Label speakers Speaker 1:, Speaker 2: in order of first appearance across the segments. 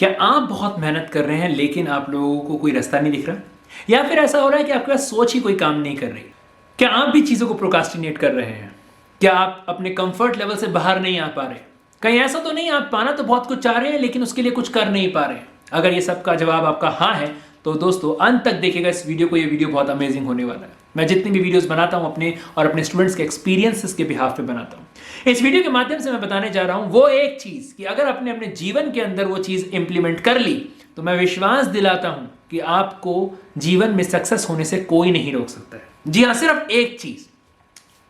Speaker 1: क्या आप बहुत मेहनत कर रहे हैं लेकिन आप लोगों को कोई रास्ता नहीं दिख रहा? या फिर ऐसा हो रहा है कि आपके पास सोच ही कोई काम नहीं कर रही? क्या आप भी चीज़ों को प्रोकास्टिनेट कर रहे हैं? क्या आप अपने कंफर्ट लेवल से बाहर नहीं आ पा रहे? कहीं ऐसा तो नहीं, आप पाना तो बहुत कुछ चाह रहे हैं लेकिन उसके लिए कुछ कर नहीं पा रहे हैं? अगर ये सब का जवाब आपका हाँ है तो दोस्तों अंत तक देखिएगा इस वीडियो को। ये वीडियो बहुत अमेजिंग होने वाला है। मैं जितनी भी वीडियोस बनाता हूं अपने और अपने स्टूडेंट्स के एक्सपीरियंसेस के बिहाफ पे बनाता हूं। इस वीडियो के माध्यम से मैं बताने जा रहा हूं वो एक चीज कि अगर आपने अपने जीवन के अंदर वो चीज इंप्लीमेंट कर ली तो मैं विश्वास दिलाता हूं कि आपको जीवन में सक्सेस होने से कोई नहीं रोक सकता है। जी हाँ, सिर्फ एक चीज।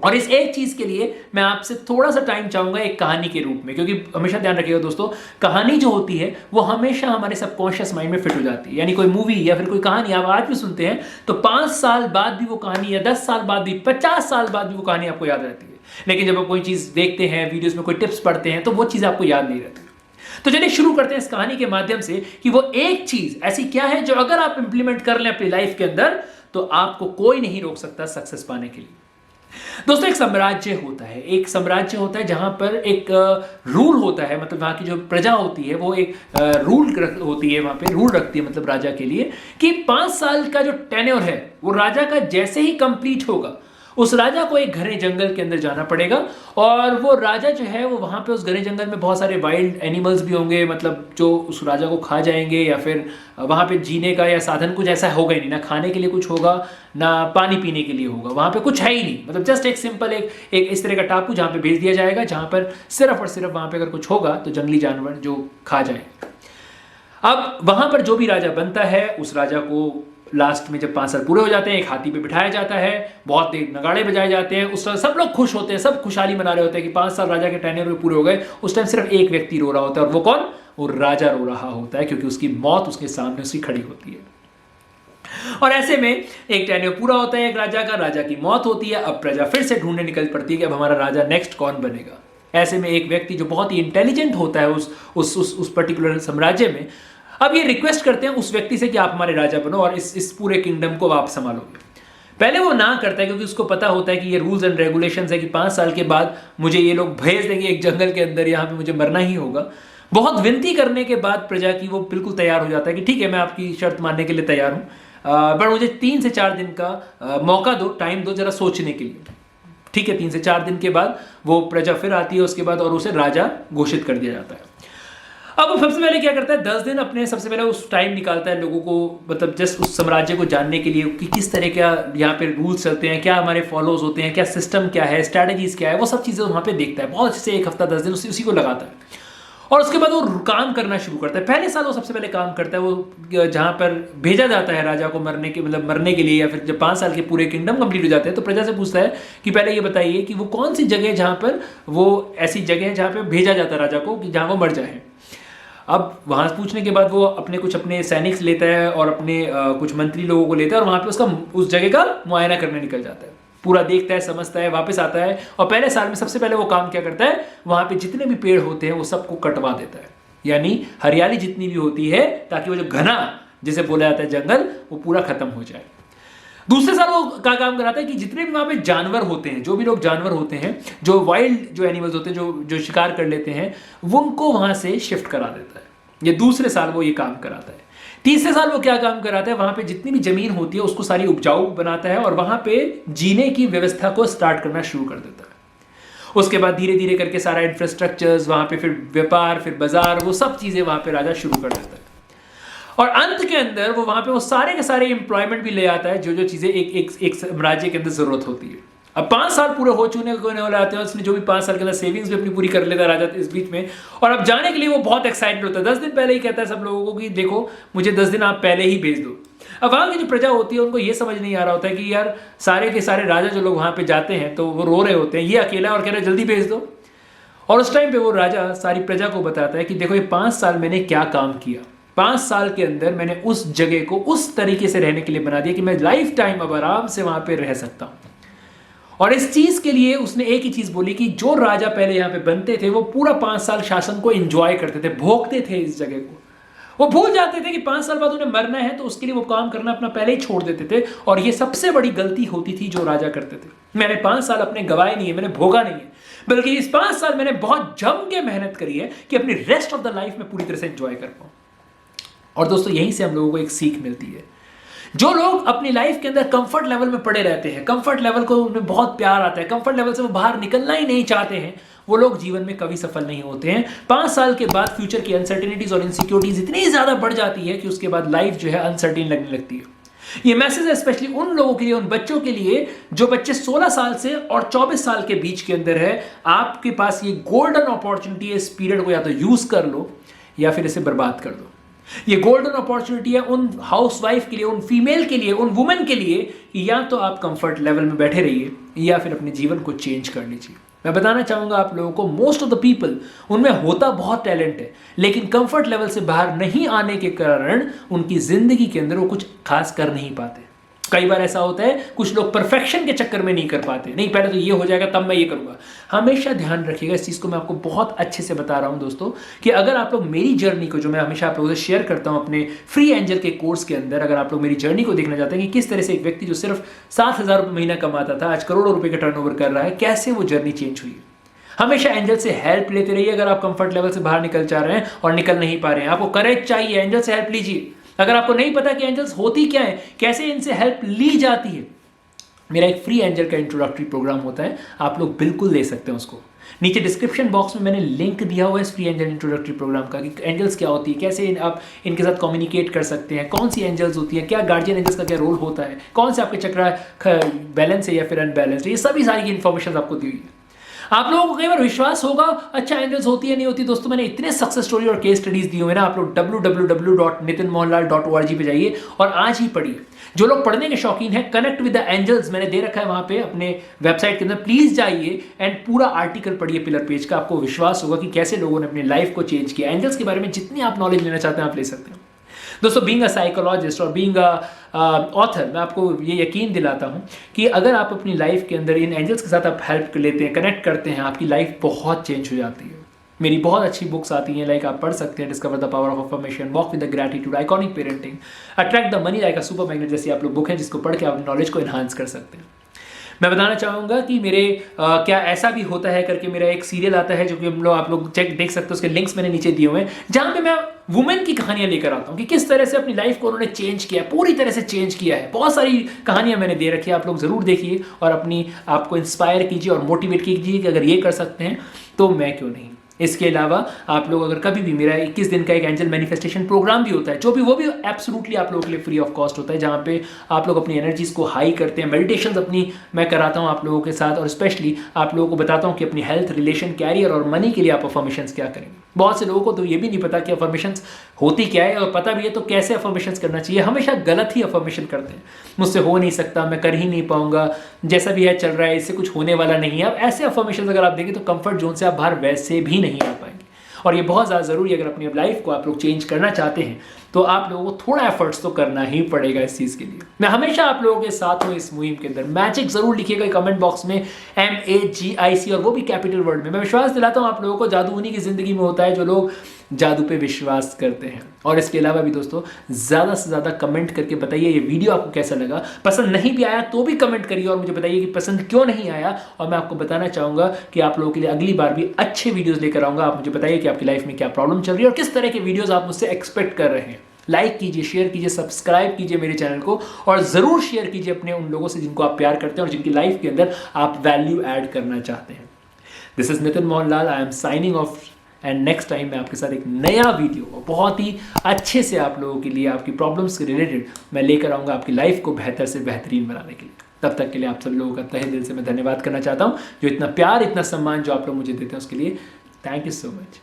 Speaker 1: और इस एक चीज के लिए मैं आपसे थोड़ा सा टाइम चाहूंगा एक कहानी के रूप में, क्योंकि हमेशा ध्यान रखिएगा दोस्तों, कहानी जो होती है वो हमेशा हमारे सबकॉन्शियस माइंड में फिट हो जाती है। यानी कोई मूवी या फिर कोई कहानी आप आज भी सुनते हैं तो 5 साल बाद भी वो कहानी, या 10 साल बाद भी, 50 साल बाद भी वो कहानी आपको याद रहती है। लेकिन जब आप कोई चीज देखते हैं, वीडियोस में कोई टिप्स पढ़ते हैं, तो वो चीज आपको याद नहीं रहती। तो चलिए शुरू करते हैं इस कहानी के माध्यम से कि वो एक चीज ऐसी क्या है जो अगर आप इंप्लीमेंट कर लें अपनी लाइफ के अंदर तो आपको कोई नहीं रोक सकता सक्सेस पाने के लिए। दोस्तों एक साम्राज्य होता है, एक साम्राज्य होता है जहां पर एक रूल होता है, मतलब वहां की जो प्रजा होती है वो एक रूल होती है, वहां पे रूल रखती है, मतलब राजा के लिए कि 5 साल का जो टेन्योर है वो राजा का जैसे ही कंप्लीट होगा उस राजा को एक घने जंगल के अंदर जाना पड़ेगा। और वो राजा जो है वो वहां पे उस घने जंगल में बहुत सारे वाइल्ड एनिमल्स भी होंगे, मतलब जो उस राजा को खा जाएंगे, या फिर वहां पे जीने का या साधन कुछ ऐसा होगा ही नहीं, ना खाने के लिए कुछ होगा ना पानी पीने के लिए होगा, वहां पे कुछ है ही नहीं। मतलब जस्ट एक सिंपल एक इस तरह का टापू जहां पे भेज दिया जाएगा जहां पर सिर्फ और सिर्फ वहां पे अगर कुछ होगा तो जंगली जानवर जो खा जाए। अब वहां पर जो भी राजा बनता है उस राजा को लास्ट में जब 5 साल पूरे हो जाते हैं एक हाथी पे बिठाया जाता है, बहुत देर नगाड़े बजाए जाते हैं, उस टाइम सब लोग खुश होते हैं, सब खुशहाली मना रहे होते हैं कि 5 साल राजा के टेन्योर में पूरे हो गए। उस टाइम सिर्फ एक व्यक्ति रो रहा होता है, और वो कौन? वो राजा रो रहा होता है, क्योंकि उसकी मौत उसके सामने उसकी खड़ी होती है। और ऐसे में एक टेन्योर पूरा होता है एक राजा का, राजा की मौत होती है। अब प्रजा फिर से ढूंढने निकल पड़ती है कि अब हमारा राजा नेक्स्ट कौन बनेगा। ऐसे में एक व्यक्ति जो बहुत ही इंटेलिजेंट होता है उस पर्टिकुलर साम्राज्य में, अब ये रिक्वेस्ट करते हैं उस व्यक्ति से कि आप हमारे राजा बनो और इस पूरे किंगडम को आप संभालोगे। पहले वो ना करता है क्योंकि उसको पता होता है कि ये रूल्स एंड रेगुलेशंस है कि 5 साल के बाद मुझे ये लोग भेज देंगे एक जंगल के अंदर, यहाँ पे मुझे मरना ही होगा। बहुत विनती करने के बाद प्रजा की वो बिल्कुल तैयार हो जाता है कि ठीक है, मैं आपकी शर्त मानने के लिए तैयार हूँ, पर मुझे 3 से 4 दिन का मौका दो, टाइम दो जरा सोचने के लिए। ठीक है, 3 से 4 दिन के बाद वो प्रजा फिर आती है उसके बाद, और उसे राजा घोषित कर दिया जाता है। अब वो सबसे पहले क्या करता है, 10 दिन अपने सबसे पहले उस टाइम निकालता है लोगों को, मतलब जस्ट उस साम्राज्य को जानने के लिए कि किस तरह का यहाँ पे रूल्स चलते हैं, क्या हमारे फॉलोज होते हैं, क्या सिस्टम क्या है, स्ट्रैटेजीज क्या है, वो सब चीज़ें वहाँ पे देखता है। बहुत अच्छे से 1 हफ्ता 10 दिन उसी को लगाता है। और उसके बाद वो काम करना शुरू करता है। पहले साल वो सबसे पहले काम करता है, वो जहाँ पर भेजा जाता है राजा को मरने के लिए, या फिर जब 5 साल के पूरे किंगडम कंप्लीट हो जाते हैं तो प्रजा से पूछता है कि पहले ये बताइए कि वो कौन सी जगह है जहाँ पर वो ऐसी जगह है जहाँ पर भेजा जाता है राजा को कि जहाँ वो मर जाए। अब वहां पूछने के बाद वो अपने सैनिक लेता है और अपने कुछ मंत्री लोगों को लेता है और वहां पे उसका उस जगह का मुआयना करने निकल जाता है। पूरा देखता है, समझता है, वापस आता है, और पहले साल में सबसे पहले वो काम क्या करता है, वहां पे जितने भी पेड़ होते हैं वो सबको कटवा देता है, यानी हरियाली जितनी भी होती है, ताकि वो जो घना जिसे बोला जाता है जंगल वो पूरा खत्म हो जाए। दूसरे साल वो क्या काम कराता है कि जितने भी वहां पे जानवर होते हैं, जो भी लोग जानवर होते हैं, जो वाइल्ड जो एनिमल्स होते हैं, जो शिकार कर लेते हैं, वो उनको वहां से शिफ्ट करा देता है। ये दूसरे साल वो ये काम कराता है। तीसरे साल वो क्या काम कराता है, वहां पे जितनी भी जमीन होती है उसको सारी उपजाऊ बनाता है और वहां पे जीने की व्यवस्था को स्टार्ट करना शुरू कर देता है। उसके बाद धीरे धीरे करके सारा इंफ्रास्ट्रक्चर्स वहां पे, फिर व्यापार, फिर बाजार, वो सब चीजें वहां पे राजा शुरू कर देता है। और अंत के अंदर वो वहां पे वो सारे के सारे एम्प्लॉयमेंट भी ले आता है, जो चीजें एक साम्राज्य के अंदर जरूरत होती है। अब 5 साल पूरे हो चुके होने वाले आते हैं, उसने जो भी 5 साल के अंदर सेविंग्स भी अपनी पूरी कर लेता है राजा इस बीच में, और अब जाने के लिए वो बहुत एक्साइटेड होता है। 10 दिन पहले ही कहता है सब लोगों को कि देखो मुझे 10 दिन आप पहले ही भेज दो। अब वहां की जो प्रजा होती है उनको ये समझ नहीं आ रहा होता है कि यार सारे के सारे राजा जो लोग वहां पे जाते हैं तो वो रो रहे होते हैं, ये अकेला और कह रहे जल्दी भेज दो। और उस टाइम पे वो राजा सारी प्रजा को बताता है कि देखो ये 5 साल मैंने क्या काम किया, 5 साल के अंदर मैंने उस जगह को उस तरीके से रहने के लिए बना दिया कि मैं लाइफ टाइम अब आराम से वहां पे रह सकता हूं। और इस चीज के लिए उसने एक ही चीज बोली कि जो राजा पहले यहाँ पे बनते थे वो पूरा 5 साल शासन को एंजॉय करते थे, भोगते थे इस जगह को। वो भूल जाते थे कि 5 साल बाद उन्हें मरना है, तो उसके लिए वो काम करना अपना पहले ही छोड़ देते थे। और ये सबसे बड़ी गलती होती थी जो राजा करते थे। मैंने 5 साल अपने गवाए नहीं है, मैंने भोगा नहीं है, बल्कि इस 5 साल मैंने बहुत जम के मेहनत करी है कि अपनी रेस्ट ऑफ द लाइफ में पूरी तरह से एंजॉय कर पाऊं। और दोस्तों यहीं से हम लोगों को एक सीख मिलती है। जो लोग अपनी लाइफ के अंदर कंफर्ट लेवल में पड़े रहते हैं, कंफर्ट लेवल को उन्हें बहुत प्यार आता है, कंफर्ट लेवल से वो बाहर निकलना ही नहीं चाहते हैं, वो लोग जीवन में कभी सफल नहीं होते हैं। 5 साल के बाद फ्यूचर की अनसर्टेनिटीज और इनसिक्योरिटीज इतनी ज्यादा बढ़ जाती है कि उसके बाद लाइफ जो है अनसर्टेन लगने लगती है। ये मैसेज है स्पेशली उन लोगों के लिए, उन बच्चों के लिए जो बच्चे 16 साल से और 24 साल के बीच के अंदर है। आपके पास ये गोल्डन अपॉर्चुनिटी है, इस पीरियड को या तो यूज कर लो या फिर इसे बर्बाद कर दो। ये गोल्डन अपॉर्चुनिटी है उन हाउसवाइफ के लिए, उन फीमेल के लिए, उन वुमेन के लिए कि या तो आप कंफर्ट लेवल में बैठे रहिए या फिर अपने जीवन को चेंज कर लीजिए। मैं बताना चाहूंगा आप लोगों को, मोस्ट ऑफ द पीपल, उनमें होता बहुत टैलेंट है, लेकिन कंफर्ट लेवल से बाहर नहीं आने के कारण उनकी जिंदगी के अंदर वो कुछ खास कर नहीं पाते। कई बार ऐसा होता है, कुछ लोग परफेक्शन के चक्कर में नहीं कर पाते, नहीं पहले तो ये हो जाएगा तब मैं ये करूंगा। हमेशा ध्यान रखिएगा इस चीज को, मैं आपको बहुत अच्छे से बता रहा हूं दोस्तों, कि अगर आप लोग मेरी जर्नी को, जो मैं हमेशा आप लोगों से शेयर करता हूं अपने फ्री एंजल के कोर्स के अंदर, अगर आप लोग मेरी जर्नी को देखना चाहते हैं कि किस तरह से एक व्यक्ति जो सिर्फ 7,000 रुपये महीना कमाता था आज करोड़ों रुपए का टर्नओवर कर रहा है, कैसे वो जर्नी चेंज हुई। हमेशा एंजल से हेल्प लेते रहिए। अगर आप कंफर्ट लेवल से बाहर निकल जा रहे हैं और निकल नहीं पा रहे हैं, आपको करेज चाहिए, एंजल से हेल्प लीजिए। अगर आपको नहीं पता कि एंजल्स होती क्या है, कैसे इनसे हेल्प ली जाती है, मेरा एक फ्री एंजल का इंट्रोडक्टरी प्रोग्राम होता है, आप लोग बिल्कुल ले सकते हैं उसको। नीचे डिस्क्रिप्शन बॉक्स में मैंने लिंक दिया हुआ है इस फ्री एंजल इंट्रोडक्टरी प्रोग्राम का, कि एंजल्स क्या होती है, कैसे आप इनके साथ कम्युनिकेट कर सकते हैं, कौन सी एंजल्स होती है, क्या गार्जियन एंजल्स का क्या रोल होता है, कौन से आपके चक्र बैलेंस है या फिर अनबैलेंस है, ये सभी सारी इन्फॉर्मेशन आपको दी हुई है। आप लोगों को कई बार विश्वास होगा, अच्छा एंजल्स होती है नहीं होती। दोस्तों मैंने इतने सक्सेस स्टोरी और केस स्टडीज दी हुए ना, आप लोग www.nitinmohanlal.org पे जाइए और आज ही पढ़िए। जो लोग पढ़ने के शौकीन हैं, कनेक्ट विद द एंजल्स मैंने दे रखा है वहां पे अपने वेबसाइट के अंदर, प्लीज जाइए एंड पूरा आर्टिकल पढ़िए पिलर पेज का। आपको विश्वास होगा कि कैसे लोगों ने अपनी लाइफ को चेंज किया। एंजल्स के बारे में जितनी आप नॉलेज लेना चाहते हैं आप ले सकते हैं दोस्तों। बीइंग अ साइकोलॉजिस्ट और बीइंग अ ऑथर, मैं आपको ये यकीन दिलाता हूँ कि अगर आप अपनी लाइफ के अंदर इन एंजल्स के साथ आप हेल्प लेते हैं, कनेक्ट करते हैं, आपकी लाइफ बहुत चेंज हो जाती है। मेरी बहुत अच्छी बुक्स आती हैं, लाइक आप पढ़ सकते हैं, discover the power of affirmation, walk with the gratitude, iconic parenting, attract the money like a super magnet जैसी आप लोग बुक है जिसको पढ़ के आप नॉलेज को एनहांस कर सकते हैं। मैं बताना चाहूँगा कि मेरे क्या ऐसा भी होता है करके मेरा एक सीरियल आता है, जो कि हम लोग आप लोग चेक देख सकते हो, उसके लिंक्स मैंने नीचे दिए हुए हैं, जहाँ पे मैं वुमेन की कहानियां लेकर आता हूँ कि किस तरह से अपनी लाइफ को उन्होंने चेंज किया, पूरी तरह से चेंज किया है। बहुत सारी कहानियां मैंने दे रखी है, आप लोग जरूर देखिए और अपनी आपको इंस्पायर कीजिए और मोटिवेट कीजिए कि अगर ये कर सकते हैं तो मैं क्यों नहीं। इसके अलावा आप लोग अगर कभी भी, मेरा 21 दिन का एक एंजल मैनिफेस्टेशन प्रोग्राम भी होता है, जो भी वो भी एब्सोल्युटली आप लोगों के लिए फ्री ऑफ कॉस्ट होता है, जहाँ पे आप लोग अपनी एनर्जीज को हाई करते हैं, मेडिटेशंस अपनी मैं कराता हूँ आप लोगों के साथ, और स्पेशली आप लोगों को बताता हूँ कि अपनी हेल्थ, रिलेशन, कैरियर और मनी के लिए आप अफर्मेशंस क्या करेंगे। बहुत से लोगों को तो ये भी नहीं पता कि अफर्मेशंस होती क्या है, और पता भी है तो कैसे अफर्मेशंस करना चाहिए। हमेशा गलत ही अफर्मेशन करते हैं, मुझसे हो नहीं सकता, मैं कर ही नहीं पाऊंगा, जैसा भी है चल रहा है, इससे कुछ होने वाला नहीं है। अब ऐसे अफर्मेशंस अगर आप देंगे तो कंफर्ट जोन से आप बाहर वैसे भी नहीं आ पाएंगे, और ये बहुत ज़्यादा ज़रूरी है। अगर अपनी लाइफ को आप लोग चेंज करना चाहते हैं तो आप लोगों को थोड़ा एफर्ट्स तो करना ही पड़ेगा इस चीज़ के लिए। मैं हमेशा आप लोगों के साथ हूँ इस मुहिम के अंदर। मैजिक जरूर लिखिएगा कमेंट बॉक्स में, MAGIC, और वो भी कैपिटल वर्ड में। मैं विश्वास दिलाता हूँ आप लोगों को, जादू उन्हीं की ज़िंदगी में होता है जो लोग जादू पे विश्वास करते हैं। और इसके अलावा भी दोस्तों ज़्यादा से ज़्यादा कमेंट करके बताइए ये वीडियो आपको कैसा लगा। पसंद नहीं भी आया तो भी कमेंट करिए और मुझे बताइए कि पसंद क्यों नहीं आया, और मैं आपको बताना चाहूँगा कि आप लोगों के लिए अगली बार भी अच्छे वीडियोज़ लेकर आऊँगा। आप मुझे बताइए कि आपकी लाइफ में क्या प्रॉब्लम चल रही है और किस तरह के वीडियोज़ आप मुझसे एक्सपेक्ट कर रहे हैं। लाइक कीजिए, शेयर कीजिए, सब्सक्राइब कीजिए मेरे चैनल को, और ज़रूर शेयर कीजिए अपने उन लोगों से जिनको आप प्यार करते हैं और जिनकी लाइफ के अंदर आप वैल्यू ऐड करना चाहते हैं। This is Nitin Mohanlal, I am signing off, and next time मैं आपके साथ एक नया वीडियो बहुत ही अच्छे से आप लोगों के लिए, आपकी प्रॉब्लम्स से रिलेटेड मैं लेकर आऊँगा, आपकी लाइफ को बेहतर से बेहतरीन बनाने के लिए। तब तक के लिए आप सब लोगों का तहे दिल से मैं धन्यवाद करना चाहता हूँ, जो इतना प्यार, इतना सम्मान जो आप लोग मुझे देते हैं उसके लिए। Thank you so much.